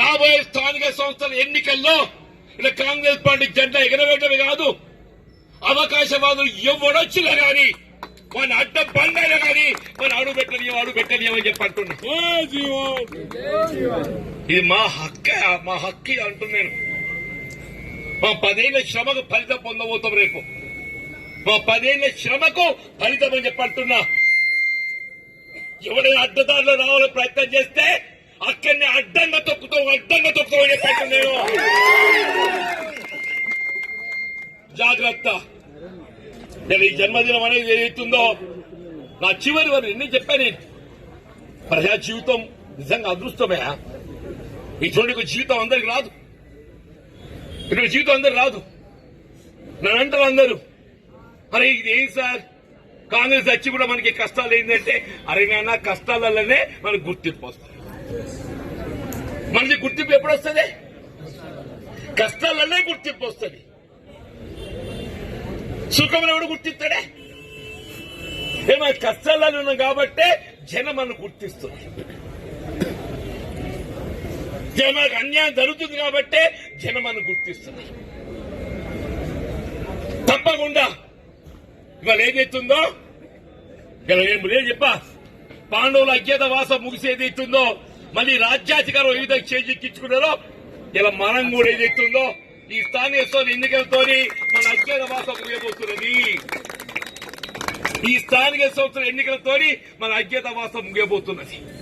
రాబోయే స్థానిక సంస్థల ఎన్నికల్లో ఇలా కాంగ్రెస్ పార్టీ జెండా ఎగరవేయడమే కాదు, అవకాశవాదులు ఎవడొచ్చినా గాని మన అడ్డం బండైనా గాని మన అడుగు పెట్టనీయమని చెప్పి అంటున్నా. ఇది మా హక్కే అంటున్నాను. మా 10 ఏళ్ల శ్రమకు ఫలితం పొందబోతాం. రేపు మా 10 ఏళ్ల శ్రమకు ఫలితం అని చెప్పి అంటున్నా. ఎవడైనా అడ్డదారిలో రావాలని ప్రయత్నం చేస్తే అక్కడనే అడ్డంగా తొక్కుతాం అని చెప్పి అంటున్నాను. జాగ్రత్త. నేను ఈ జన్మదినం అనేది ఏదైతుందో నా చివరి వరకు నేను చెప్పాను. నేను ప్రజా జీవితం నిజంగా అదృష్టమే. ఇటువంటి జీవితం అందరికి రాదు. ఇటువంటి జీవితం అందరికి రాదు. నన్ను అంటారు అందరూ, అరే ఇది ఏం సార్ కాంగ్రెస్ వచ్చి కూడా మనకి కష్టాలు ఏంటంటే, అరే నాన్న కష్టాలలోనే మనకు గుర్తింపు వస్తుంది. మనకి గుర్తింపు ఎప్పుడు వస్తుంది? కష్టాలనే గుర్తింపు వస్తుంది. సుఖంలో ఎవడు గుర్తిస్తాడే? ఏమో కష్టాలలో ఉన్నాం కాబట్టే జనం మనం గుర్తిస్తుంది. మనకు అన్యాయం జరుగుతుంది కాబట్టే జనం మనం గుర్తిస్తుంది. తప్పకుండా ఇవాళ ఏదైతుందో నేను చెప్పా, పాండవుల అజ్ఞాత వాసం ముగిసేదైతుందో మళ్ళీ రాజ్యాధికారం ఏ విధంగా చేజిక్కించుకున్నారో ఇలా మనం కూడా ఏదైతుందో ఈ స్థానిక సంస్థల ఎన్నికలతో మన అజ్ఞాత వాసం ముగియబోతున్నది. ఈ స్థానిక సంస్థల ఎన్నికలతో మన అజ్ఞాత వాసం ముగియబోతున్నది.